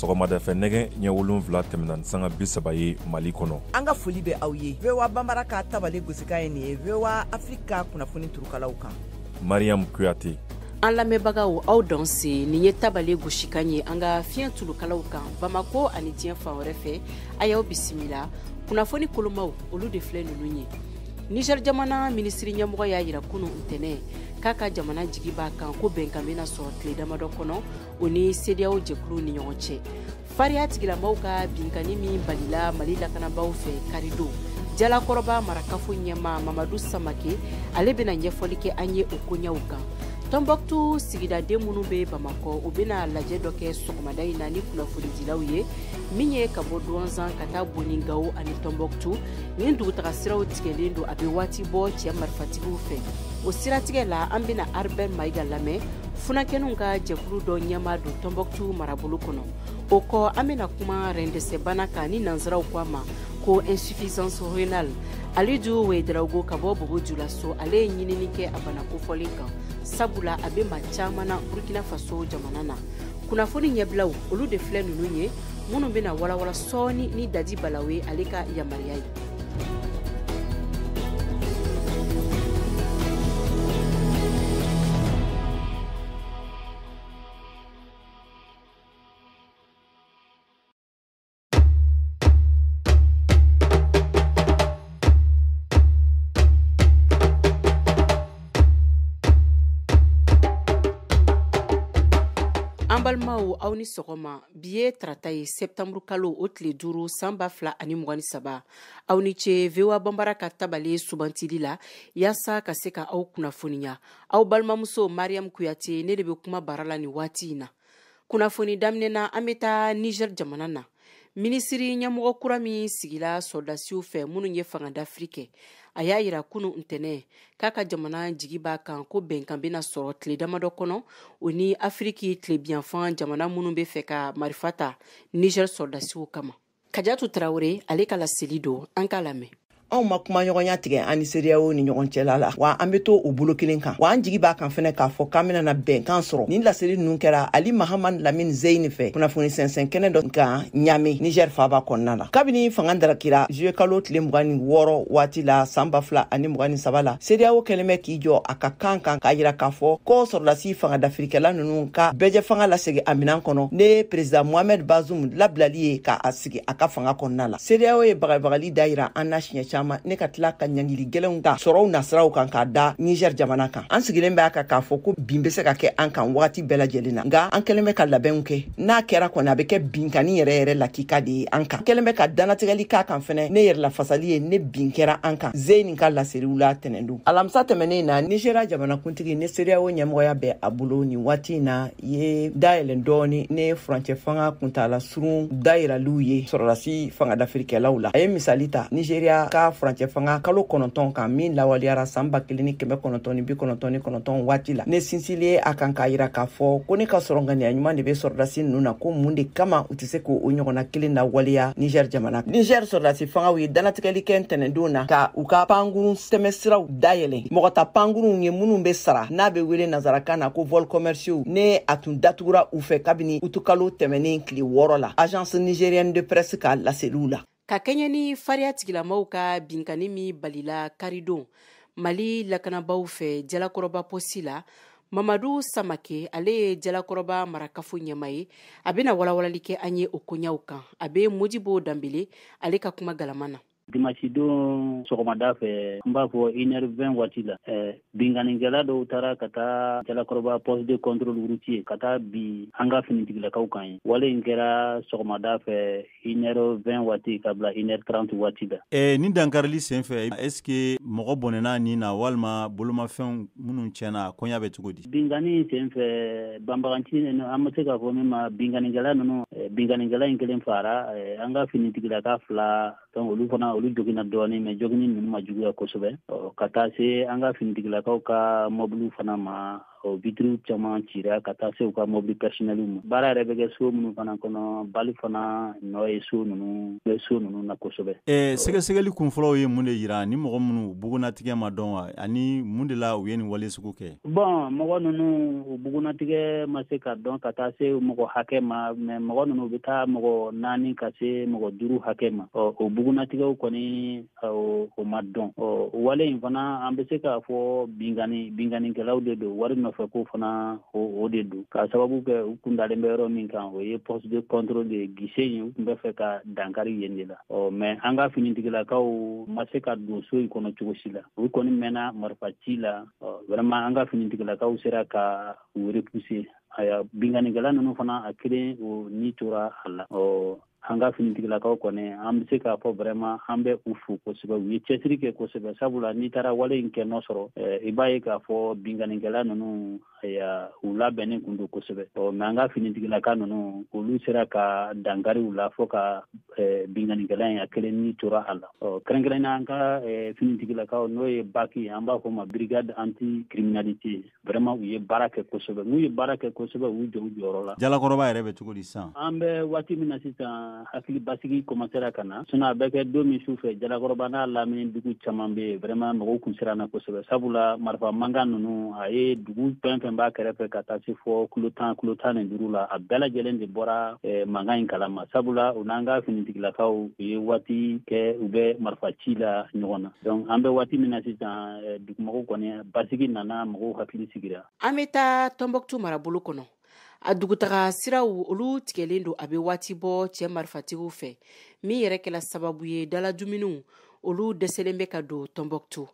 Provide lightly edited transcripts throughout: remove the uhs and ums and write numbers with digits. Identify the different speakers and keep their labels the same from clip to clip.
Speaker 1: sɔgɔmada fɛ nɛgɛ ɲɛ 7 tɛmɛna sanga 30 ye Mali kɔnɔ.
Speaker 2: An ka foli bɛ aw ye. VOA Bambara ka tabale gosika ye nin ye VOA Afrika kunnafoni turukalaw kan.
Speaker 1: Mariam Kuyate.
Speaker 3: An lamɛnbagaw aw danse nin ye tabale gosikan ye an ka fiɲɛ tulukalaw kan Bamako ani diɲɛ fan wɛrɛ fɛ a y'aw bisimila. Kunnafoni kolomaw olu de filɛ ninnu ye. Niger jamana ministri ɲɛmɔgɔ y'a yira kunu ntɛnɛ k'a ka jamana jigi b'a kan ko bɛnkan bɛna sɔrɔ tile damadɔ kɔnɔ o ni CEDEAO jɛkulu ni ɲɔgɔn cɛ. Fariya tigilamaw ka binkani min balila Mali lakanabaw fɛ karido. Jalakɔrɔba marakafo ɲɛma Mamadou Samake ale bɛna ɲɛfɔli kɛ an ye o koɲaw kan. Tombouctou sigidaden minnu bɛ Bamakɔ u bɛna lajɛ dɔ kɛ sɔgɔmada in na ni kunnafonidilaw ye min ye ka bɔ Douanzan ka taa Boni Gawo ani Tombouctou nin dugutaga siraw tigɛlen don a bɛ waati bɔ cɛ marifatigiw fɛ. O siratigɛ la an bɛna Albert Maïga lamɛn funakɛninw ka jɛkulu dɔ ɲɛma don Tombouctou marabolo kɔnɔ. O kɔ an bɛna kuma rɛndɛsɛbana kan ni nanzaraw ko a ma ko insuffisance rénale. Alidu Wedraogo ka bɔ Bogojulaso ale ye ɲinini kɛ a bana kofɔlen kan. Sabula a bɛ maa caman na Burkina Faso jamana na. Kunnafoni ɲɛbilaw olu de filɛ ninnu ye minnu bɛna walawala sɔɔni ni Dadi Balawe ale ka yamaruya ye. An balimaw aw ni sɔgɔma bi ye tarata ye septembre kalo o tile 5 san 2023 aw ni ce VOA Bambara ka tabale subantili la yaasa ka se ka aw kunnafoniya aw balimamuso Mariam Kuyate ne de bɛ kuma bara la ni waati in na kunnafoni daminɛna an bɛ taa Niger jamana na ministri ɲɛmɔgɔ kura min sigila sɔrdasiw fɛ minnu ye fangadafiri kɛ a y'a yira kunu ntɛnɛ k'a ka jamana jigi b'a kan ko bɛnkan bɛna sɔrɔ tile damadɔ kɔnɔ o ni Afiriki tilebiyanfan jamana minnu bɛ fɛ ka marifa ta Niger sɔrdasiw kama. Kajatu Traoré ale ka laseli don an ka lamɛn.
Speaker 2: Anw ma kuma ɲɔgɔnya tigɛ ani CEDEAO ni ɲɔgɔn cɛla la wa an bɛ to o bolo kelen kan wa an jigi b'a kan fɛnɛ k'a fɔ k'an bɛna bɛnkan sɔrɔ ni laseli ninnu kɛra Ali Mahamad Lamine Zeyni fɛ kunnafoni sɛnsɛn kɛnɛ dɔ kan Ɲame Niger faaba kɔnɔna la kabini fanga darakira juillet kalo tile 26 waati la san 2023 la CEDEAO kɛlen bɛ k'i jɔ a ka kan k'a yira k'a fɔ ko sɔrɔdasi fangadafirikɛla ninnu ka bɛjɛ fanga lasegin a minan kɔnɔ ne président Mohamed Bazoum labilali ye k'a sigi a ka fanga kɔnɔna la CEDEAO ye bagabagali da yira an na siɲɛ ne ka tila ka ɲangili gɛlɛnw ta sɔrɔw nasiraw kan k'a da Niger jamana kan an sigilen bɛ k'a fɔ ko bin bɛ se ka kɛ an kan waati bɛɛ lajɛlen na nka an kɛlen bɛ ka labɛnw kɛ n'a kɛra kɔni a bɛ kɛ binkani yɛrɛ lakika de ye an kan kɛlen bɛ ka danatigɛli k'a kan fɛnɛ ne yɛrɛ lafasali ye ne bin kɛra an kan Zeyni ka laseriw la tɛnɛndon alamisa tɛmɛnen na Nigeria jamanakuntigi ne CEDEAO ɲɛmɔgɔya bɛ a bolo ni waati in na ye dayɛlɛn dɔɔni ne furancɛ fanga kuntala surun dayiraliw ye sɔrɔdasi fangadafirikɛlaw la a ye misali ta Nigeria ka furancɛ fanga kalo 9 kan min lawaliyara san 1999 waati la ne sinsili a kan k'a yira k'a fɔ ko ne ka sɔrɔ ŋaniya ɲuman de bɛ sɔrɔdasi ninnu na ko mun de kama u tɛ se k'o ɲɔgɔnna kelen lawaleya Niger jamana Niger sɔrɔdasi fangaw ye danatigɛli kɛ ntɛnɛndon na ka u ka pankurun tɛmɛsiraw dayɛlɛ mɔgɔ ta pankurun ye minnu bɛ sara n'a bɛ wele nazarakan na ko vol commerciaux ne a tun datugura u fɛ kabini utukalo tɛmɛnen tile 6 la agence nigérienne de presse ka laseliw la
Speaker 3: ka kɛɲɛ ni fariya tigilamaw ka binkani min balila karidon Mali lakanabaw fɛ jalakɔrɔba posi la Mamadou Samake ale ye jalakɔrɔba marakafo ɲɛma ye a bɛna walawalali kɛ an ye o koɲaw kan a bɛ Modibo Dambele ale ka kuma galama na.
Speaker 4: Dimanche don sɔgɔmada fɛ n b'a fɔ 1h20 waati la binganikɛla dɔw taara ka taa jalakɔrɔba poste de contrôle routier ka taa bi an ka finitigilakaw kan ye wale in kɛra sɔgɔmada fɛ 1h20 waati ka bila 1h30 waati la.
Speaker 5: Ni dankarili sen fɛ est-ce que mɔgɔ bɔnɛna nin na walima bolomafɛnw minnu tiɲɛna koɲa bɛ cogo di?
Speaker 4: Bingani sen fɛ banbaganci an ma se k'a fɔ min ma binganikɛla ninnu binganikɛla in kelen fara an ka finitigilaka 2 donc olu fana olu jogina dɔɔni mais jogini ninnu ma juguya kosɛbɛ ka taa se an ka finitigilakaw ka mobile fana ma o vitru caman cira ka taa se u ka mobili personnel ma baara yɛrɛ bɛ kɛ so minnu fana kɔnɔ bali fana nɔ ye so ninnu na kosɛbɛ.
Speaker 5: Sɛgɛsɛgɛli kunfɔlɔw ye mun de yira ni mɔgɔ minnu bugunatigɛ ma dɔn wa ani mun de la u ye nin wale sugu kɛ?
Speaker 4: Bon mɔgɔ ninnu u bugunatigɛ ma se ka dɔn ka taa se mɔgɔ hakɛ ma mais mɔgɔ ninnu bɛ taa mɔgɔ 4 ka se mɔgɔ 5 hakɛ ma. O bugunatigɛw kɔni o ma dɔn. Wale in fana an bɛ se k'a fɔ binganikɛlaw de don wari nɔfɛ ko fana o de don ka sababu kɛ u kun dalen bɛ yɔrɔ min kan o ye poste de contrôle de guichet in u tun bɛ fɛ ka dankari yen de la. Mais an ka finitigilakaw ma se ka don so in kɔnɔ cogo si la u kɔni mɛnna marifa ci la vraiment an ka finitigilakaw sera ka u repousser aya binganikɛla ninnu fana a kelen o ni tora a la. An ka finitigilakaw kɔni an bɛ se k'a fɔ vraiment an bɛ u fo kosɛbɛ u ye cɛsiri kɛ kosɛbɛ sabula n'i taara wale in kɛ nɔ sɔrɔ i b'a ye k'a fɔ binganikɛla ninnu u labɛnnen kun don kosɛbɛ mais an ka finitigilaka ninnu olu sera ka dankari u la fɔ ka binganikɛla in a kelen ni tora a la. Kɛrɛnkɛrɛnnenya an ka finitigilakaw n'o ye baki an b'a fɔ ma brigade anti criminalité vraiment u ye baara kɛ kosɛbɛ n'u ye baara kɛ kosɛbɛ u jɔ u jɔyɔrɔ la.
Speaker 5: Jalakɔrɔba yɛrɛ bɛ cogo di sisan?
Speaker 4: An bɛ waati min na sisan hakili basigi commencera ka na sinon a bɛ kɛ don min su fɛ Jalakɔrɔba n'a lamini dugu caman bɛ yen vraiment mɔgɔw kun siranna kosɛbɛ sabula marifa mankan ninnu a ye dugu fɛn fɛn b'a kɛrɛfɛ ka taa se fɔ kilo 15 la a bɛɛ lajɛlen de bɔra mankan in kalama sabula u n'an ka finitigilakaw u ye waati kɛ u bɛ marifa ci la ɲɔgɔn na donc an bɛ waati min na sisan dugumɔgɔw kɔni basigi nana mɔgɔw hakili sigira.
Speaker 3: An bɛ taa Tɔnbɔkutu marabolo kɔnɔ a dugutaga siraw olu tigɛlen don a bɛ waati bɔ cɛ marifatigiw fɛ min yɛrɛ kɛla sababu ye daladumuniw olu dɛsɛlen bɛ ka don Tɔnbɔkutu.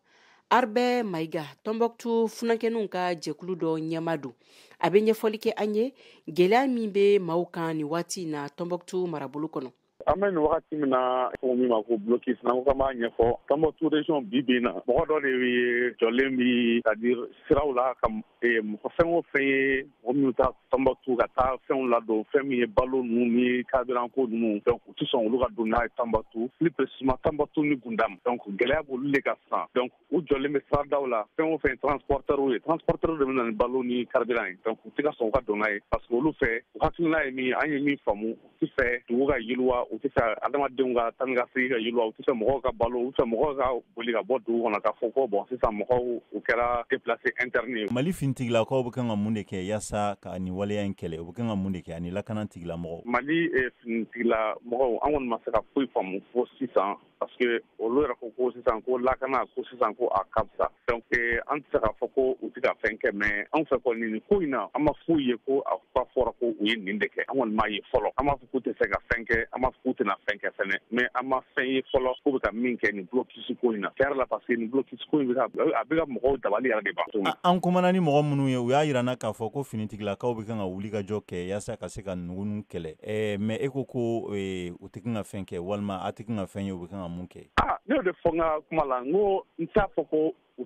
Speaker 3: Arbɛ Mayiga Tɔnbɔkutu funankɛninw ka jɛkulu dɔ ɲɛma don a bɛ ɲɛfɔli kɛ an ye gɛlɛya min bɛ maaw kan nin waati in na Tɔnbɔkutu marabolo kɔnɔ.
Speaker 6: An bɛ nin wagati min na ko min ma ko blocus n'an ko k'an b'a ɲɛfɔ Tɔnbɔkutu région bi bi in na mɔgɔ dɔ de ye jɔlen bi c'est-à-dire siraw la ka mɔgɔ fɛn o fɛn ye mɔgɔ minnu ta Tɔnbɔkutu ka taa fɛnw ladon fɛn min ye balo ninnu ni carburant ko ninnu donc u tɛ sɔn olu ka don n'a ye Tɔnbɔkutu plus précisément Tɔnbɔkutu ni Gundam donc gɛlɛya b'olu de ka sisan donc u jɔlen bɛ siradaw la fɛn o fɛn transporteurs ye transporteurs de bɛ na ni balo ni carburant ye donc u tɛ ka sɔn u ka don n'a ye parce que olu fɛ u hakilina ye min an ye min faamu u tɛ fɛ dugu ka yiriwa u tɛ fɛ adamadenw ka taa ni ka segin ka yiriwa u tɛ fɛ mɔgɔw ka balo u tɛ fɛ mɔgɔw ka boli ka bɔ dugu kɔnɔ k'a fɔ ko bon sisan mɔgɔw u kɛra déplacé interne ye.
Speaker 5: Mali finitigilakaw bɛ kan ka mun de kɛ yaasa ka nin waleya in kɛlɛ u bɛ kan ka mun de kɛ ani lakana tigilamɔgɔw?
Speaker 6: Mali finitigilamɔgɔw an kɔni ma se ka foyi faamu fo sisan parce que olu yɛrɛ ko sisan ko lakana ko sisan ko a ka fisa donc an tɛ se k'a fɔ ko u tɛ ka fɛn kɛ mais an fɛ kɔni nin ko in na an ma foyi ye ko a fɔra ko u ye nin de kɛ an kɔni m'a ye fɔlɔ an m'a fɔ k'u tɛ se ka fɛn kɛ an m'a fɔ k'u tɛna fɛn kɛ fɛnɛ mais an ma fɛn ye fɔlɔ k'u bɛ ka min kɛ nin blocus ko in na tiɲɛ yɛrɛ la parce que nin blocus ko in a bɛ ka mɔgɔw dabali yɛrɛ de ban.
Speaker 5: An kumana ni mɔgɔ minnu ye u y'a yirana k'a fɔ ko finitigilakaw bɛ kan ka wuli ka jɔ kɛ yaasa ka se ka ninnu kɛlɛ mais e ko u tɛ kan ka fɛn kɛ walima a tɛ kan ka fɛn ye u bɛ kan ka mun kɛ?
Speaker 6: Ne y'o de fɔ n ka kuma la n ko n t'a fɔ ko u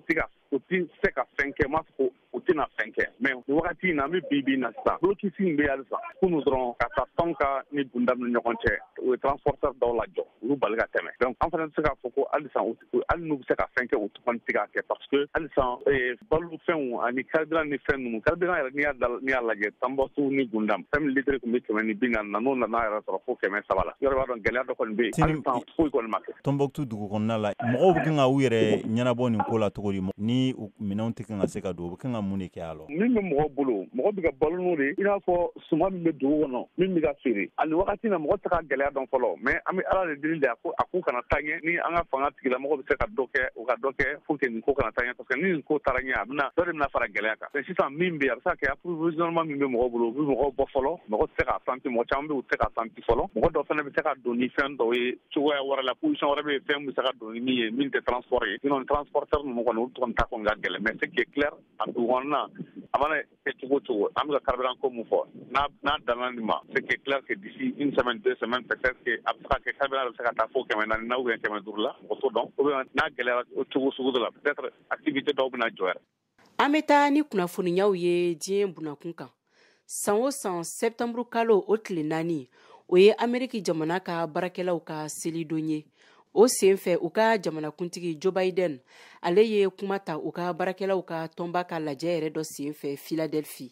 Speaker 6: tɛ se ka fɛn kɛ n m'a fɔ ko u tɛna fɛn kɛ mais nin wagati in na an bɛ bi na sisan blocus in bɛ halisa kunu dɔrɔn ka taa tɔn ka ni Gundam ni ɲɔgɔn cɛ u ye transporteur dɔw lajɔ olu bali ka tɛmɛ donc an fana tɛ se k'a fɔ ko halisa hali n'u bɛ se ka fɛn kɛ u kɔni tɛ k'a kɛ parce que halisa balo fɛnw ani carburant ni fɛn ninnu carburant yɛrɛ n'i y'a lajɛ Tɔnbɔkutu ni Gundam fɛn min litre tun bɛ 140 na n'o nana yɛrɛ sɔrɔ fo 130 la yɔrɔ b'a dɔn gɛlɛya dɔ kɔni bɛ yen halisa foyi kɔni ma kɛ.
Speaker 5: Tɔnbɔkutu dugu kɔnɔna la mɔgɔw bɛ kan ka u yɛrɛ ɲɛnabɔ nin ko la cogo di ni minɛnw tɛ kan ka se ka don u bɛ kan ka mun de kɛ a la?
Speaker 6: Min bɛ mɔgɔ bolo mɔgɔ bɛ ka balo n'o de i n'a fɔ suman min bɛ dugu kɔnɔ min bɛ ka feere ani wagati na mɔgɔ tɛ ka gɛlɛya dɔn fɔlɔ mais an bɛ ala de deli de a k'u kana taa ɲɛ ni an ka fanga tigilamɔgɔ bɛ se ka dɔ kɛ u ka dɔ kɛ pour que nin ko kana taa ɲɛ parce que ni nin ko taara ɲɛ a bɛna dɔ de bɛna fara gɛlɛya kan mais sisan min bɛ yen a bɛ se ka kɛ approvisionnement min bɛ mɔgɔ bolo u bɛ mɔgɔw bɔ fɔlɔ mɔgɔ tɛ se k'a santi mɔgɔ caman bɛ u tɛ se k'a santi fɔlɔ mɔgɔ dɔ fana bɛ se ka don ni fɛn dɔw ye cogoya wɛrɛ la position wɛrɛ bɛ yen fɛn bɛ se ka don ni min ye min tɛ transport ye sinon transporteur ninnu kɔni olu kɔni ta kɔni ka gɛlɛn mais ce qui est clair a dugu kɔnɔna a mana kɛ cogo o cogo an bɛ ka carburant ko mun fɔ n'a danna nin ma ce qui est clair que d'ici une semaine 2 semaines peut-être que a bɛ se ka kɛ carburant bɛ se ka taa fo 400 ou bien 500 la mɔgɔ t'o dɔn ou bien n'a gɛlɛyara cogo sugu dɔ la peut-être activité dɔw bɛna jɔ yɛrɛ.
Speaker 3: An bɛ taa ni kunnafoniyaw ye diɲɛ bunakun kan san o san septembre kalo o tile 4 o ye Ameriki jamana ka baarakɛlaw ka selidon ye o sen fɛ u ka jamanakuntigi Joe Biden ale ye kuma ta u ka baarakɛlaw ka tɔnba ka lajɛ yɛrɛ dɔ sen fɛ Philadelphie.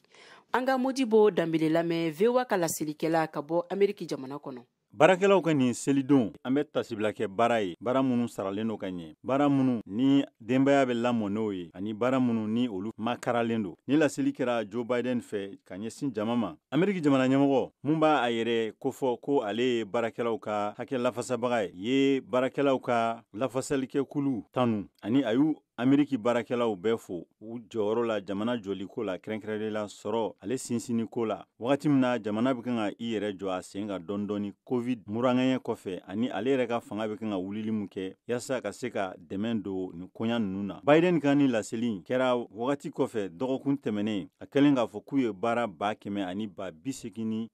Speaker 3: An ka Modibo Dambele lamɛn VOA ka laselikɛla ka bɔ Ameriki jamana kɔnɔ.
Speaker 5: Baarakɛlaw ka nin selidon an bɛ tasibila kɛ baara ye, baara minnu saralen don ka ɲɛ, baara minnu ni denbaya bɛ lamɔ n'o ye, ani baara minnu ni olu makaralen don. Ni laseli kɛra Joe Biden fɛ ka ɲɛsin jama ma, Ameriki jamana ɲɛmɔgɔ mun b'a a yɛrɛ kofɔ ko ale ye baarakɛlaw ka hakɛ lafasabaga ye baarakɛlaw ka lafasalikɛkulu tanu ani a y'u Ameriki baarakɛlaw bɛɛ fo u jɔyɔrɔ la jamana jɔliko la kɛrɛnkɛrɛnlela sɔrɔ ale sinsiniko la wagati min na jamana bɛ kan ka i yɛrɛ jɔ a sen ka dɔɔni covid murangɛɲɛ kɔfɛ ani ale yɛrɛ ka fanga bɛ kan ka wulili mun kɛ yasa ka se ka dɛmɛ don nin koɲa ninnu na. Biden ka ni laseli kɛra wagati kɔfɛ dɔgɔkun tɛmɛnen a kɛlen k'a fɔ k'u ye baara 100 ani 87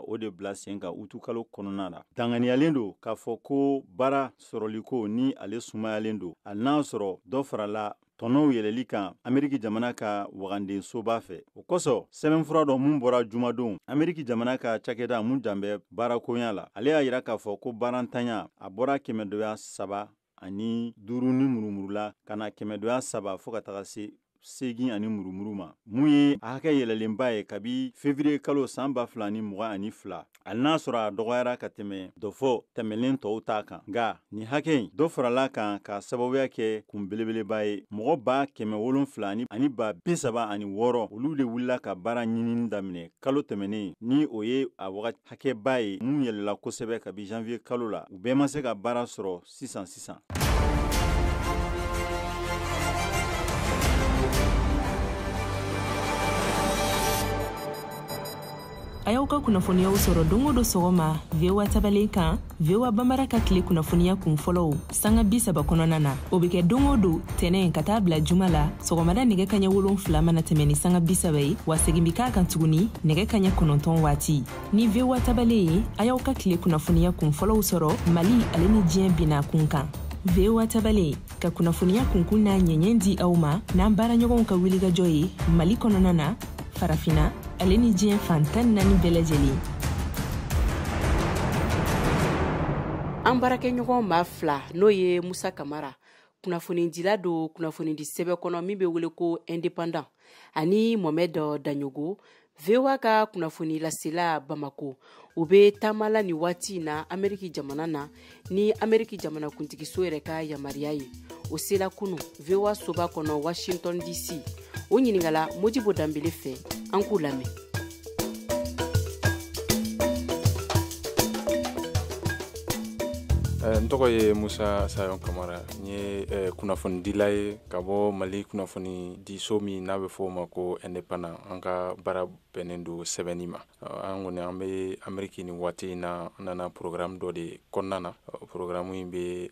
Speaker 5: o de bila sen ka utukalo kɔnɔna la. Danganiyalen don k'a fɔ ko baara sɔrɔliko ni ale sumayalen don a n'a sɔrɔ dɔ farala tɔnɔw yɛlɛli kan Ameriki jamana ka waganden soba fɛ. O kosɔn sɛbɛnfura dɔ mun bɔra jumadon Ameriki jamana ka cakɛda mun janbɛ baarakoɲa la ale y'a yira k'a fɔ ko baarantanya a bɔra 300 ani 5 ni murumurula ka na 300 fo ka taga se 8 ani murumuru ma. Mun ye a hakɛ yɛlɛlenba ye kabi février kalo san 2022 ali n'a sɔrɔ a dɔgɔyara ka tɛmɛ dɔ fɔ tɛmɛlen tɔw ta kan. Nga nin hakɛ in dɔ farala kan ka sababuya kɛ kun belebeleba ye. Mɔgɔ 7,700 ani 36,000 olu de wulila ka baara ɲinini daminɛ kalo tɛmɛnen ni o ye a wagati hakɛba ye mun yɛlɛla kosɛbɛ kabi janvier kalo la. U bɛɛ ma se ka baara sɔrɔ sisan.
Speaker 7: A y'aw ka kunnafoniyaw sɔrɔ don o don sɔgɔma VOA tabalen kan VOA Bambara ka tile kunnafoniya kun fɔlɔw sanga 30 kɔnɔna na. O bɛ kɛ don o don tɛnɛn ka taa bila juma la sɔgɔmada nɛgɛ kaɲɛ 7 mana tɛmɛ ni sanga 30 ye wa segin bi k'a kan tuguni nɛgɛ kaɲɛ 9 waati. Ni VOA tabalen ye a y'aw ka tile kunnafoniya kun fɔlɔw sɔrɔ Mali ale ni diɲɛ binna kun kan. VOA tabalen ka kunnafoniya kunkun n'a ɲɛɲɛ di aw ma n'an baaraɲɔgɔnw ka wulikajɔ ye Mali kɔnɔna na farafina ale ni diɲɛ fantan 4 bɛɛ lajɛlen.
Speaker 3: An baarakɛɲɔgɔn maa 2 n'o ye Musa Kamara kunnafonidila do kunnafonidi sɛbɛ kɔnɔ min bɛ wele ko indépendant ani Mohamed Danyogo VOA ka kunnafoni lasela Bamako u bɛ taamala ni waati na Ameriki jamana na ni Ameriki jamana kuntigiso yɛrɛ ka yamariya ye. O sela kunu VOA soba kɔnɔ Washington DC. O ɲiningala Modibo Dambele fɛ an k'u lamɛn.
Speaker 1: N tɔgɔ ye Musa Sayon Kamara n ye kunnafonidila ye ka bɔ Mali kunnafonidiso min n'a bɛ fɔ o ma ko indépendant an ka baara bɛnnen don sɛbɛnni ma. An kɔni an bɛ Ameriki nin waati in na an nana programme dɔ de kɔnɔna na. Programme in bɛ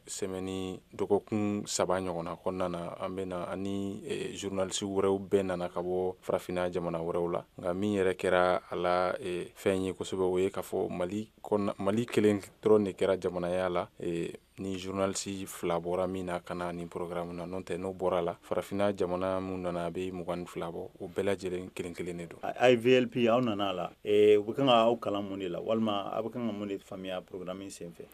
Speaker 1: semaine dɔgɔkun 3 ɲɔgɔnna kɔnɔna na an bɛna ani journaliste wɛrɛw bɛɛ nana ka bɔ farafina jamana wɛrɛw la. Nka min yɛrɛ kɛra a la fɛn ye kosɛbɛ o ye k'a fɔ Mali kelen dɔrɔn de kɛra jamanaya la ni journaliste 2 bɔra min na ka na nin programme na n'o tɛ n'o bɔra la farafina jamana mun nana a bɛ 22 bɔ o bɛɛ lajɛlen kelen kelen de don.
Speaker 5: IVLP aw nana la u bɛ kan ka aw kalan mun de la walima aw bɛ kan ka mun de faamuya programme in senfɛ.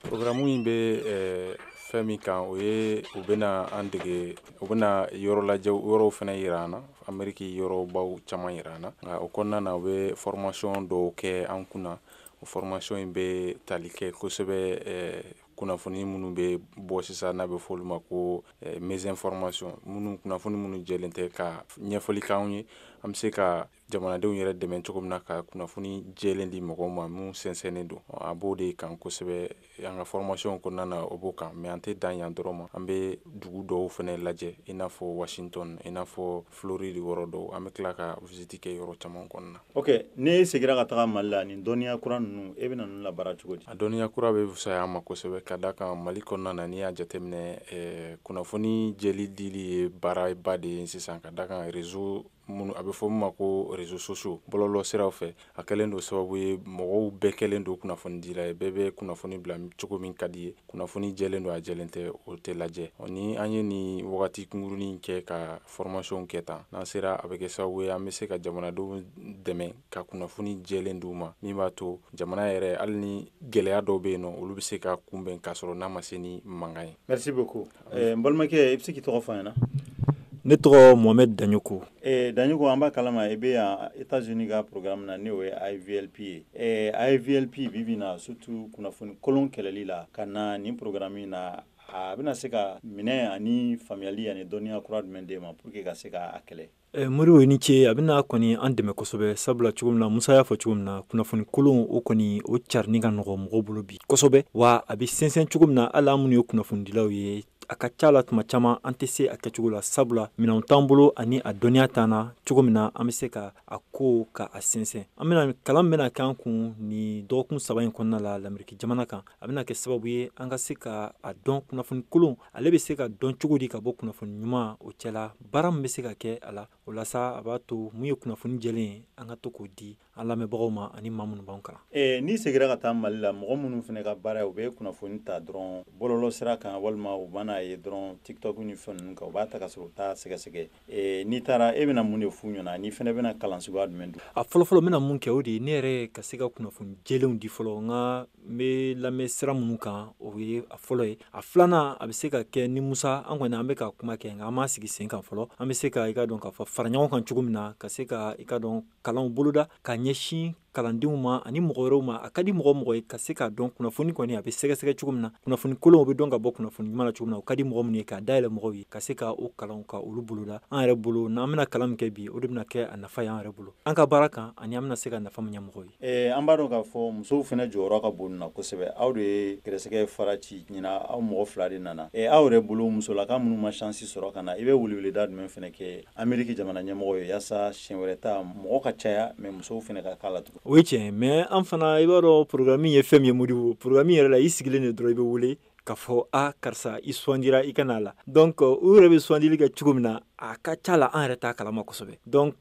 Speaker 1: Programme in bɛ fɛn min kan o ye u bɛna an dege u bɛna yɔrɔw fana yira an na Ameriki yɔrɔbaw caman yira an na nka o kɔnɔna na u bɛ formation dɔw kɛ an kunna o formation in bɛ tali kɛ kosɛbɛ kunnafoni minnu bɛ bɔ sisan n'a bɛ fɔ olu ma ko mésinformation kunnafoni minnu jɛlen tɛ ka ɲɛfɔli k'anw ye an bɛ se ka jamanadenw yɛrɛ dɛmɛ cogo min na ka kunnafoni jɛlen di mɔgɔw ma mun sɛnsɛnnen don a b'o de kan kosɛbɛ an ka formation kɔnɔna na o b'o kan mais an tɛ dan yan dɔrɔn ma an bɛ dugu dɔw fana lajɛ i n'a fɔ Washington i n'a fɔ Floride yɔrɔ dɔw an bɛ tila ka visite kɛ yɔrɔ caman kɔnɔna na.
Speaker 5: Ok ne segira ka taga Mali la nin dɔnniya kura ninnu e bɛna ninnu labaara cogo di?
Speaker 1: A dɔnniya kura bɛ fisaya an ma kosɛbɛ ka da kan Mali kɔnɔna na n'i y'a jateminɛ kunnafoni jɛli dili ye baaraba de ye sisan ka da kan réseau minnu a bɛ fɔ min ma ko réseaux sociaux bɔlɔlɔ siraw fɛ a kɛlen don sababu ye mɔgɔw bɛɛ kɛlen don kunnafoni dila ye bɛɛ bɛ kunnafoni bila cogo min ka di ye kunnafoni jɛlen don a jɛlen tɛ o tɛ lajɛ ni an ye ni wagati kunkurunin kɛ ka formation kɛ tan n'an sera a bɛ kɛ sababu ye an bɛ se ka jamanadenw dɛmɛ ka kunnafoni jɛlen d'u ma min b'a to jamana yɛrɛ hali ni gɛlɛya dɔw bɛ yen nɔ olu bɛ se ka kunbɛn k'a sɔrɔ n'a ma se ni mankan ye.
Speaker 5: Merci beaucoup. N balimakɛ i bɛ se k'i tɔgɔ fɔ an ɲɛna.
Speaker 8: Ne tɔgɔ Mohamed Daɲoko.
Speaker 5: Daɲoko an b'a kalama i bɛ yan États-Unis ka programme na n'o ye IVLP ye. IVLP bi bi in na surtout kunnafoni kolon kɛlɛli la ka na nin programme in na a bɛna se ka minɛ ani faamuyali ani dɔnniya kura jumɛn d'e ma pour que ka se ka kɛlɛ.
Speaker 8: Moribo i ni ce a bɛna kɔni an dɛmɛ kosɛbɛ sabula cogo min na Musa y'a fɔ cogo min na kunnafoni kolon o kɔni o carini ka nɔgɔ mɔgɔw bolo bi kosɛbɛ wa a bɛ sɛnsɛn cogo min na hali an minnu ye kunnafonidilaw ye a ka ca la tuma caman an tɛ se a kɛcogo la sabula minɛnw t'an bolo ani a dɔnniya t'an na cogo min na an bɛ se ka a ko ka a sɛnsɛn an bɛna kalan bɛna kɛ an kun ni dɔgɔkun 3 in kɔnɔna la Lamɛriki jamana kan a bɛna kɛ sababu ye an ka se ka a dɔn kunnafoni kolon ale bɛ se ka dɔn cogo di ka bɔ kunnafoni ɲuman o cɛla baara min bɛ se ka kɛ a la o la sa a b'a to mun ye kunnafoni jɛlen ye an ka to k'o di an lamɛnbagaw ma ani maa minnu b'an kalan.
Speaker 5: N'i segira ka taa Mali la mɔgɔ minnu fana ka baara ye u bɛ kunnafoni ta dɔrɔn bɔlɔlɔ sira kan walima u mana ye dɔrɔn TikTok ni fɛn ninnu kan u b'a ta ka sɔrɔ u t'a sɛgɛsɛgɛ n'i taara e bɛna mun de f'u ɲɛna ni fɛnɛ bɛna kalan suguya jumɛn don.
Speaker 8: A fɔlɔfɔlɔ bɛna mun kɛ o de ye ne yɛrɛ ka se ka kunnafoni jɛlenw di fɔlɔ nka n bɛ lamɛn sira minnu kan o ye a fɔlɔ ye a filanan a bɛ se ka kɛ ni Musa an kɔni an bɛ ka kuma kɛ nka an m'a sigi sen kan fɔlɔ an bɛ se ka i ka dɔn k'a fɔ fara ɲɔgɔn kan cogo min na ka se ka i ka dɔn kalanw boloda ka ɲɛsin kalandenw ma ani mɔgɔ wɛrɛw ma a ka di mɔgɔ mɔgɔ ye ka se k'a dɔn kunnafoni kɔni a bɛ sɛgɛsɛgɛ cogo min na kunnafoni kolon o bɛ dɔn ka bɔ kunnafoni ɲuman na cogo min na o ka di mɔgɔ minnu ye k'a dayɛlɛ mɔgɔw ye ka se ka o kalanw ka olu boloda an yɛrɛ bolo n'an bɛna kalan min kɛ bi o de bɛna kɛ a nafa ye an yɛrɛ bolo an ka baara kan ani an bɛna se ka nafa min ɲɛ mɔgɔw ye.
Speaker 5: An b'a dɔn k'a fɔ musow fana jɔyɔrɔ ka bon na kosɛbɛ aw de ye gɛrɛsɛgɛ fara ci ɲina aw mɔgɔ 2 de nana aw yɛrɛ bolo musolaka minnu ma chance sɔrɔ ka na i bɛ weleweleda jumɛn fana kɛ Ameriki jamana ɲɛmɔgɔ ye yaasa siɲɛ wɛrɛ ta mɔgɔ ka caya mais musow fana ka k'a la tugun.
Speaker 8: O ye tiɲɛ mais an fana i b'a dɔn programme ye fɛn min ye Modibo programme yɛrɛ la i sigilen de dɔrɔn i bɛ wele k'a fɔ karisa i sugandira i ka n'a la donc u yɛrɛ bɛ sugandili kɛ cogo min na a ka ca la an yɛrɛ t'a kalama kosɛbɛ donc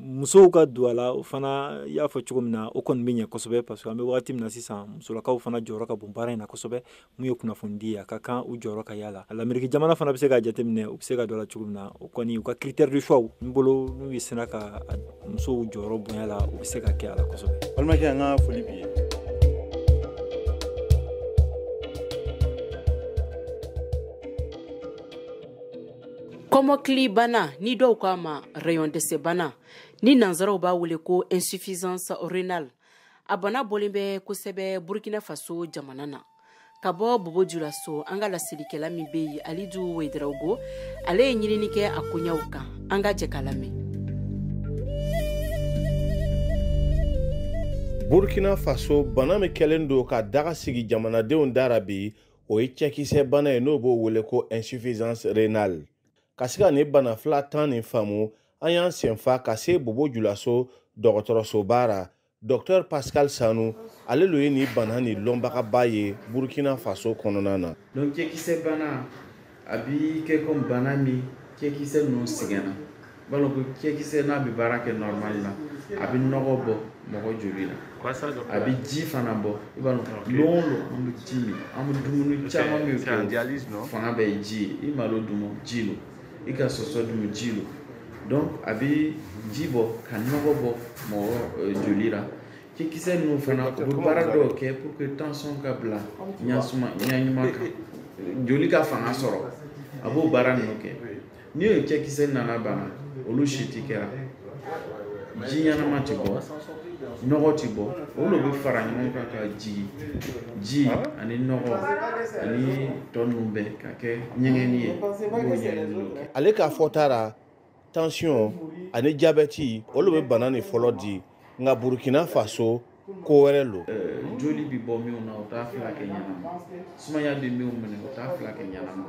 Speaker 8: musow ka don a la o fana y'a fɔ cogo min na o kɔni bɛ ɲɛ kosɛbɛ parce que an bɛ wagati min na sisan musolakaw fana jɔyɔrɔ ka bon baara in na kosɛbɛ mun ye kunnafoni di a ka kan u jɔyɔrɔ ka y'a la Lamɛriki jamana fana bɛ se k'a jateminɛ u bɛ se ka don a la cogo min na o kɔni u ka critère de choix n bolo n'u ye sera ka musow jɔyɔrɔ bonya la u bɛ se ka kɛ a la kosɛbɛ.
Speaker 5: Balimakɛ an ka foli b'i ye.
Speaker 3: Kɔmɔkili bana ni dɔw k'a ma rayon dɛsɛ bana ni nanzaraw b'a wele ko insuffisance rénale a bana bɔlen bɛ kosɛbɛ Burkina Faso jamana na ka bɔ Bobo Dioulasso an ka lasilikɛla min bɛ yen Alidu Ouedraogo ale ye ɲinini kɛ a koɲaw kan an ka jɛ k'a lamɛn.
Speaker 9: Burkina Faso bana min kɛlen don ka daga sigi jamanadenw dara bi o ye cɛkisɛ bana ye n'o b'o wele ko insuffisance rénale. Ka se ka nin bana fila tan nin faamu an y'an senfa ka se Bobo Dioulasso dɔgɔtɔrɔsoba ra Dr Pascal Sanu ale lo ye nin bana ni lɔnbagaba ye Burkina Faso kɔnɔna na.
Speaker 10: Donc cɛkisɛ bana a bi kɛ comme bana min cɛkisɛ ninnu sɛgɛnna balo ko cɛkisɛ n'a bɛ baara kɛ normal la a bɛ nɔgɔ bɔ mɔgɔ joli la a bɛ ji fana bɔ i b'a dɔn lon an bɛ ji min an bɛ dumuni caman min kɛ fanga bɛ ye ji ye i malo dun ji lo i ka sɔsɔ dun ji lo donc a bɛ ji bɔ ka nɔgɔ bɔ mɔgɔ joli la cɛkisɛ ninnu fana u bɛ baara dɔw kɛ pour que tension ka bila ɲaɲuman kan joli ka fanga sɔrɔ a b'o baara ninnu kɛ n'i ye cɛkisɛ nana bana olu si tɛ kɛra ji ɲanama tɛ bɔ nɔgɔ tɛ bɔ olu bɛ fara ɲɔgɔn kan ka jigin ji ani nɔgɔ ani tɔ ninnu bɛɛ ka kɛ ɲɛgɛnni ye b'o ɲɛgɛnni kɛ.
Speaker 9: Ale ka fɔta ra tension ani diabète olu bɛ bana ni fɔlɔ di nka Burkina Faso ko wɛrɛ lo.
Speaker 10: Joli bɛ bɔ minnu na o t'a fila kɛ ɲanama sumaya bɛ minnu minɛ o t'a fila kɛ ɲanama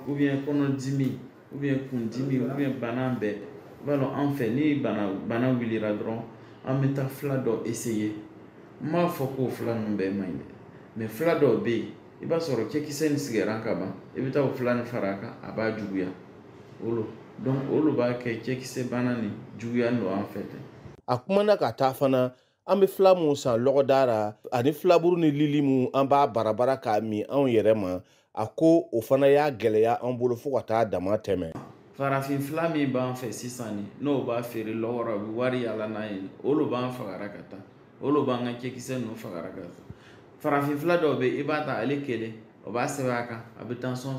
Speaker 10: ou bien kɔnɔdimi ou bien kundimi ou bien bana bɛɛ i b'a dɔn an fɛ ni bana wulira dɔrɔn an bɛ taa fila dɔ essayer n m'a fɔ k'o fila ninnu bɛɛ man ɲi dɛ mais fila dɔw bɛ yen i b'a sɔrɔ cɛkisɛ nin sigɛra ka ban i bɛ taa o fila nin fara a kan a b'a juguya olu donc olu b'a kɛ cɛkisɛ bana ni juguya don an fɛ ten.
Speaker 9: A kumana ka taa fana an bɛ fila mun san lɔgɔdara ani filaburu ni lili mun an b'a barabara k'a min anw yɛrɛ ma a ko o fana y'a gɛlɛya an bolo fo ka taa dama tɛmɛ.
Speaker 10: Farafin fila min b'an fɛ sisan ni n'o b'a feere lɔgɔ la u bɛ wari yala n'a ye olu b'an fagara ka taa olu b'an ka cɛkisɛ ninnu fagara ka taa farafin fila dɔw bɛ i b'a ta ale kelen o b'a sɛbɛn a kan a bɛ tension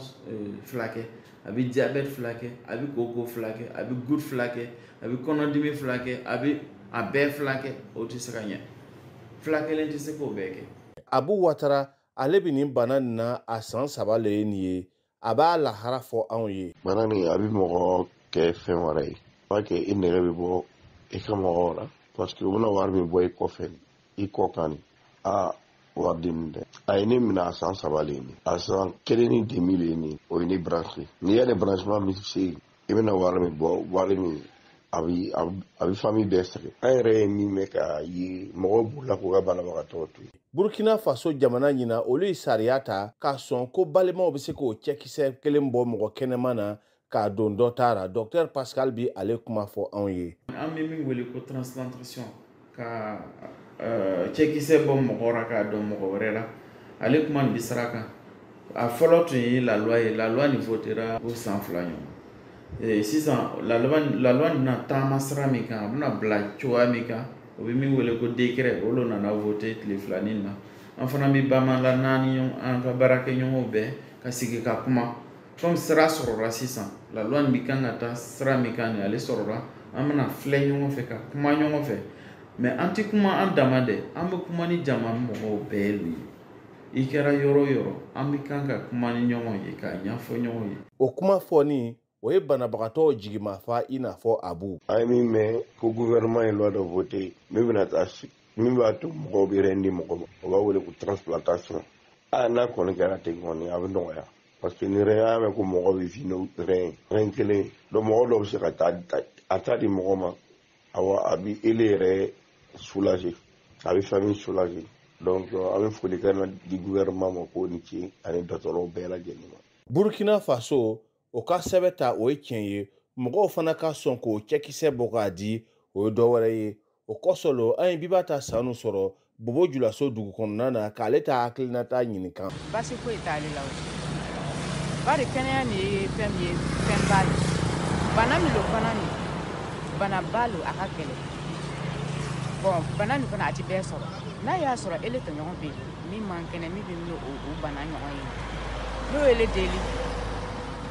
Speaker 10: fila kɛ a bɛ diabète fila kɛ a bɛ koko fila kɛ a bɛ goutte fila kɛ a bɛ kɔnɔdimi fila kɛ a bɛ a bɛɛ fila kɛ o tɛ se ka ɲɛ fila kelen tɛ se k'o bɛɛ kɛ. Abu
Speaker 9: Watara ale bɛ nin bana nin na a san 3 le ye nin ye a b'a lahara fɔ anw ye.
Speaker 11: Bana nin a bɛ mɔgɔ kɛ fɛn wɛrɛ ye b'a kɛ i nɛgɛ bɛ bɔ i ka mɔgɔw la parce que u bɛna wari min bɔ i kɔfɛ i kɔ kan ni wari di nin dɛ a ye ne minɛ a san 3 le ye nin a san 1 ni 10 le ye nin o ye ne branché n'i y'a ni branchement min se i bɛna wari min bɔ wari min a bɛ famille bɛɛ sɛgɛn an yɛrɛ ye min mɛn k'a ye mɔgɔw b'ula k'u ka banabagatɔ to yen.
Speaker 9: Burkina Faso jamana ɲina olu ye sariya ta k'a sɔn ko balimaw bɛ se k'o cɛkisɛ kelen bɔ mɔgɔ kɛnɛma na k'a don dɔ ta ra. Docteur Pascal bi ale kuma fɔ anw ye.
Speaker 10: An bɛ min wele ko transplantation ka cɛkisɛ bɔ mɔgɔ la k'a dɔn mɔgɔ wɛrɛ la ale kuma nin bɛ sira kan a fɔlɔ tun ye la loi ye la loi nin votera o san 2 ɲɔgɔn sisan la loi na taama sira min kan a bɛna bila cogoya min kan o bɛ min wele ko décret olu nana voter tile 2 nin na an fana bɛ bamala naani an ka baarakɛɲɔgɔnw bɛɛ ka sigi ka kuma comme sira sɔrɔla sisan la loi nin bɛ kan ka taa sira min kan nin ale sɔrɔla an bɛna filɛ ɲɔgɔn fɛ ka kuma ɲɔgɔn fɛ mais an tɛ kuma an dama dɛ an bɛ kuma ni jama mɔgɔw bɛɛ lu ye i kɛra yɔrɔ o yɔrɔ an bɛ kan ka kuma ni ɲɔgɔn ye ka ɲɛfɔ ɲɔgɔn ye.
Speaker 9: O kuma fɔni o ye banabagatɔw jigimafa i n'a fɔ Abu.
Speaker 11: A ye min mɛn ko gouvernement ye loi dɔ voté min bɛna taa min b'a to mɔgɔw bɛ rein di mɔgɔ ma o b'a wele ko transplantation n'a kɔni kɛra ten kɔni a bɛ nɔgɔya parce que ni rein y'a mɛn ko mɔgɔ bɛ fi n'o rein kelen donc mɔgɔ dɔw bɛ se ka taa di mɔgɔ ma awɔ a bɛ ele yɛrɛ soulager a bɛ famille soulager donc a bɛ foli kɛ na di gouvernement ma k'o ni ce ani dɔgɔtɔrɔw bɛɛ lajɛlen ma.
Speaker 9: Burkina Faso o ka sɛbɛn ta o ye tiɲɛ ye mɔgɔw fana ka sɔn k'o cɛkisɛ bɔ k'a di o ye dɔ wɛrɛ ye o kɔsɔn an ye Biba ta sanu sɔrɔ Bobo Julaso dugu kɔnɔna na k'ale ta hakilinata ɲininka.
Speaker 12: Basi foyi t'ale la o bari kɛnɛya nin ye fɛn min ye fɛnba de bana min don fana nin banaba lo a ka gɛlɛn bon bana nin fana a ti bɛɛ sɔrɔ n'a y'a sɔrɔ ele tɔɲɔgɔn bɛ yen min man kɛnɛ min bɛ min o bana ɲɔgɔn ye n'o ele deli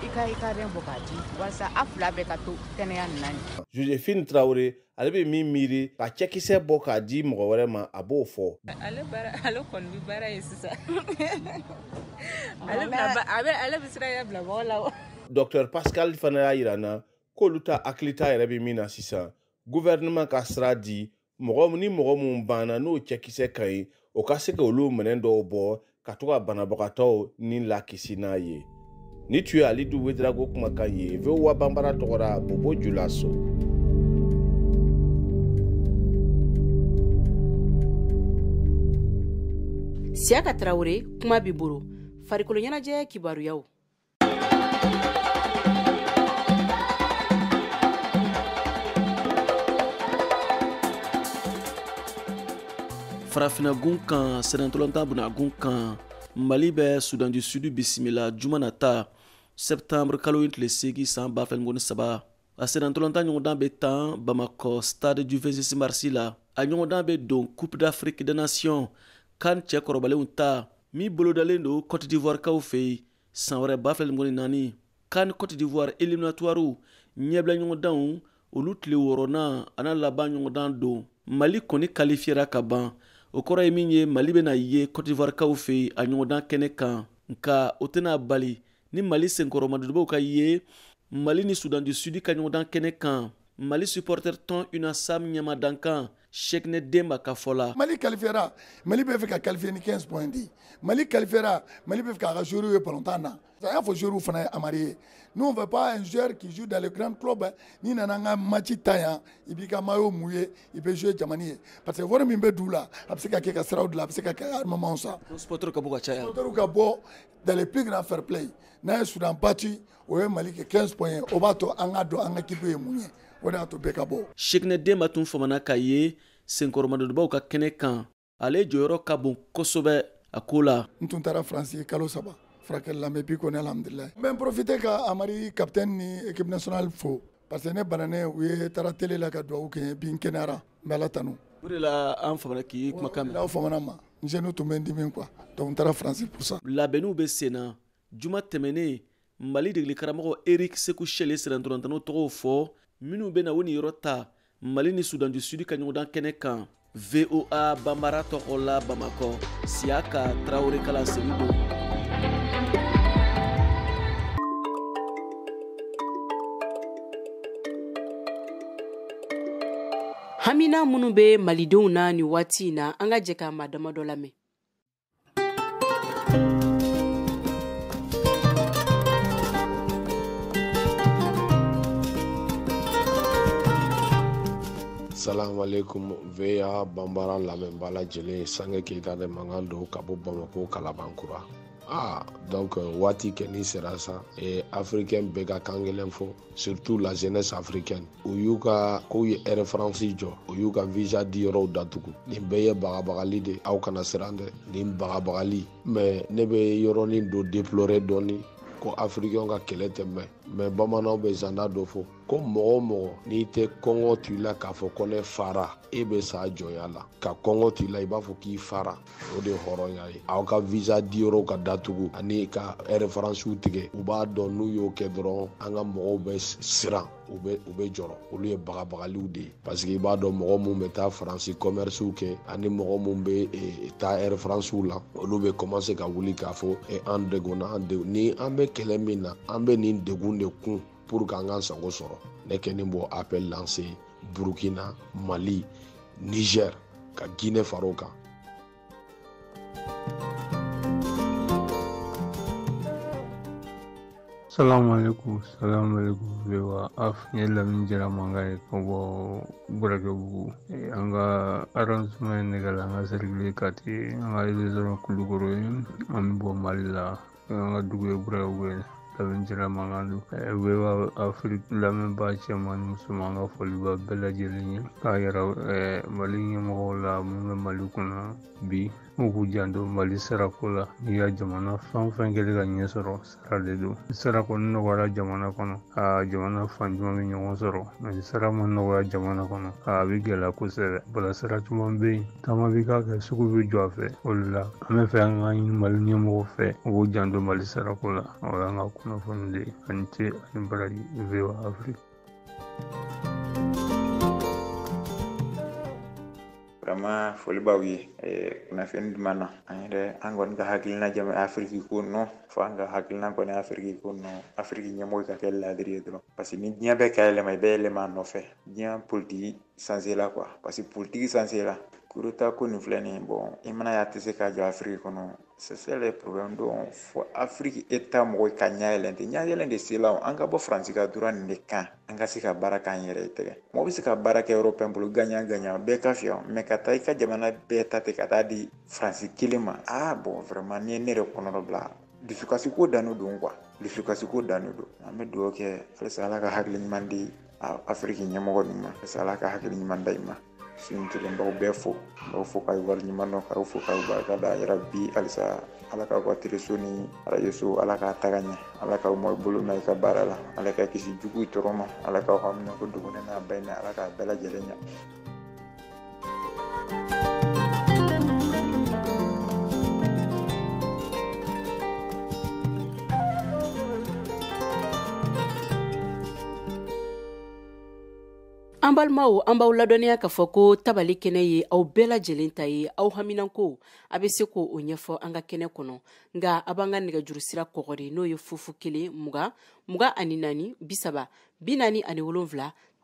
Speaker 12: i ka rein bɔ k'a di walasa a fila bɛɛ ka to kɛnɛya nin na ni.
Speaker 9: Josephine Traoré ale bɛ min miiri ka cɛkisɛ bɔ k'a di mɔgɔ wɛrɛ ma a b'o fɔ.
Speaker 13: ale kɔni bɛ baara ye sisan ale bɛ sira bila mɔgɔ la.
Speaker 9: Docteur Pascal fana y'a yira n na k'olu ta hakilita yɛrɛ bɛ min na sisan gouvernement ka sira di mɔgɔ ni mɔgɔ mun banna n'o cɛkisɛ ka ɲi o ka se ka olu minɛn dɔw bɔ ka to ka banabagatɔw ni lakisi n'a ye. Ni tu ye Alidu Wedrago kumakan ye VOA Bambara tɔgɔra Bobo Julaso.
Speaker 3: Siaka Traoré kuma b'i bolo farikolo ɲɛnajɛ kibaruyaw.
Speaker 14: Farafinagun kan sɛnɛntɔlɔntan bunagun kan Mali bɛ Sudan du Sud bisimila juma nata septembre kalo in tile 8 san 2023 a sɛnɛntɔlɔntan ɲɔgɔndan bɛ tan Bamako stade du 26 mars la a ɲɔgɔndan bɛ don Coupe d'Afrique des Nations kan cɛ kɔrɔbalenw ta min bolodalen don Côte d'Ivoire kaw fɛ yen san wɛrɛ 2024 kan Côte d'Ivoire éliminatoire ɲɛbila ɲɔgɔndanw olu tile 6nan ana laban ɲɔgɔndan don Mali kɔni qualifiera ka ban o kɔrɔ ye min ye Mali bɛna ye Côte d'Ivoire kaw fɛ a ɲɔgɔndan kɛnɛ kan nka o tɛna bali ni Mali senkɔrɔmadobaw ka ye Mali ni Sudan du Sud ka ɲɔgɔndan kɛnɛ kan Mali supporter tɔn UNASAM ɲɛmadankan Cheikhne Demba ka fɔ la.
Speaker 15: Mali qualifiera Mali bɛ fɛ ka qualifier ni 15 points di Mali qualifiera Mali bɛ fɛ k'a ka joueur ye palontan na Ça faut jouer au fana amarié. Nous on veut pas un joueur qui joue dans les grands clubs ni nananga match taya ibika mayo mouillé il peut jouer jamani parce que voilà mimbe doula parce que ka sera de la parce que moment ça
Speaker 14: sporteur ka boka chaya
Speaker 15: sporteur ka bo dans les plus grands fair play na Soudan battu au Mali que 15 points au bato anga do anga kipe mouillé wona to beka bo
Speaker 14: Shekne de matun famana kaye senkoromado ba ka kenekan ale joyoro ka bon kosobe akola
Speaker 15: ntuntara France kalo saba frakel la mepi ko alhamdulillah même profiter ka amari capitaine ni équipe nationale fo parce que ne banane ouye tara télé la ka do ke bin kenara mala tanu
Speaker 14: la en famana ki kuma kam
Speaker 15: la famana ma je no to mendi min quoi donc tara France pour ça
Speaker 14: la benu be sena juma temene Mali de karamo Eric Sekou Chele serantano to fo minu be na woni yorota Mali ni Soudan du Sud kanyo dan kenekan VOA Bambara Tokola Bamako Siaka Traoré Kala Seribo
Speaker 3: Hamina minnu bɛ malidenw na ni waati in na an ka jɛ ka maa dama dɔ lamɛn.
Speaker 16: Salam alaikum veya Bambara lamɛnba lajɛlen Sange Keita de mankan don ka bɔ Bamako Kalabankura. Donc waati kɛ ni sera sa africain bɛɛ ka kan kelen fɔ surtout la jeunesse africaine u y'u ka k'u ye Air France jɔ u y'u ka visa di yɔrɔw datugu nin bɛɛ ye bagabagali de aw kana siran dɛ nin bagabagali mais ne bɛ yɔrɔnin dɔ déplorer dɔɔni ko africain ka kɛlɛ tɛ mɛn mais bamananw bɛ zanda dɔ fɔ ko mɔgɔ mɔgɔ n'i tɛ kɔngɔ t'u la k'a fɔ ko ne fara e bɛ sa jɔnya la ka kɔngɔ t'u la i b'a fɔ k'i fara o de hɔrɔnya ye aw ka visa diyɔrɔ ka datugu ani ka références tigɛ u b'a dɔn n'u y'o kɛ dɔrɔn an ka mɔgɔw bɛ siran u bɛ jɔrɔ olu ye bagabagaliw de ye parce que i b'a dɔn mɔgɔ mun bɛ taa faransi commercew kɛ ani mɔgɔ mun bɛ taa Air France la olu bɛ commencer ka wuli k'a fɔ an degunna ni an bɛ kɛlɛ min na an bɛ nin degun de kun pour qu'an ka sago sɔrɔ ne kɛni b'o appel lancer Burkina, Mali, Niger ka Guinée far'o kan.
Speaker 17: Salam alaikum vewa af yalla min jira manga ko bo buragebu anga arrangement negala nga sergile kati anga izoro kulugoro am bo malila anga dugue buragebu lamin jira manga vewa Afrique lamin ba chaman musumanga foliba bela jelenye ka yara malinye mo la mun malikuna bi ugu jando Mali sarakola ya jamana fan gele ga nyesoro saraledo sarako no wala jamana kono jamana fan juma mi nyongo soro na saramo no wala jamana kono bigela ko sere bala saratu be tama biga ga suku bi joafe olla ame fe anga in Mali nyemo fe ugu jando Mali sarakola wala nga kono fonde anti imbrali vewa Afrique.
Speaker 18: Vraiment foli baw ye kuna fen dimana ande angon ga hakilina jam Afrique ko no fa nga hakilina ko ne Afrique ko no Afrique nyamo ka kel la dri dro parce que ni dia be kay le may be le man no fe dia politique sensé la quoi parce que politique sensé la kuruta ko ni flani bon imana ya tese ka ja Afrique ko no c'est le problème donc fo Afrique état mo ka nyaayelende sila anga bo France ka droit ne kan anga sika baraka yere tege mo bi sika baraka européen bulu ganya be ka fion me ka tay ka jamana be tate ka di France kilima bon vraiment ni ne rekono bla difficulté ko danu don quoi difficulté ko danu do ame do ke sala ka hakli mandi Afrique nyamo dum sala ka hakli mandi ma sintu ndo befo kay war ni manno ka fo kay barka da rabbi alsa alaka ko tirisuni ara yesu alaka taganya alaka mo bulu may ka barala alaka kisi jugu toromo alaka xamna ko dugune na bayna alaka bela jelenya
Speaker 3: an balimaw an b'aw ladɔnniya k'a fɔ ko tabali kɛnɛ ye aw bɛɛ lajɛlen ta ye aw haminanko a bɛ se k'o ɲɛfɔ an ka kɛnɛ kɔnɔ nka a b'an ka nɛgɛjuru sira kɔgɔri n'o ye 01 20 24 30 47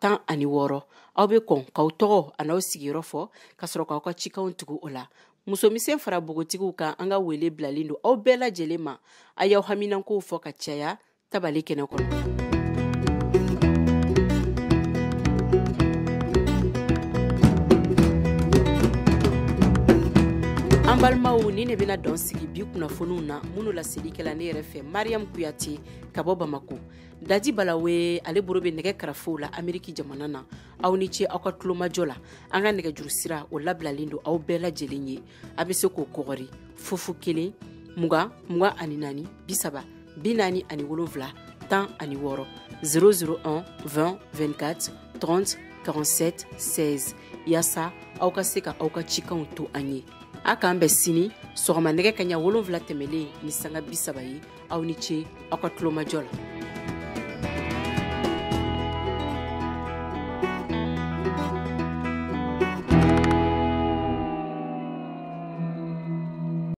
Speaker 3: 16 aw bɛ kɔn k'aw tɔgɔ a n'aw sigiyɔrɔ fɔ ka sɔrɔ k'aw ka cikanw tugu o la musomisɛn fara bogotigiw kan an ka wele bilalen don aw bɛɛ lajɛlen ma a y'aw haminankow fɔ ka caya tabale kɛnɛ kɔnɔ. an balimaw ni ne bena dɔn sigi bi kunnafoniw na minnu laselikɛla ne yɛrɛ fɛ mariam kuyate ka bɔ bamako daji balawe ale boro be nɛgɛ karafow la ameriki jamana na aw ni ce aw ka tulomajɔ la an ka nɛgɛjuru sira o labilalen don aw bɛɛ lajɛlen ye a be se k'o kɔgɔri fufu 1 20 24 30 47 10 ani 6 001 20 24 30 47 16 yasa aw ka se ka aw ka cikanw to an ye a k'an bɛ sini sɔgɔma nɛgɛ ka ɲa 7 tɛmɛlen ni sanga 30 ye aw ni ce aw ka tulomajɔ la.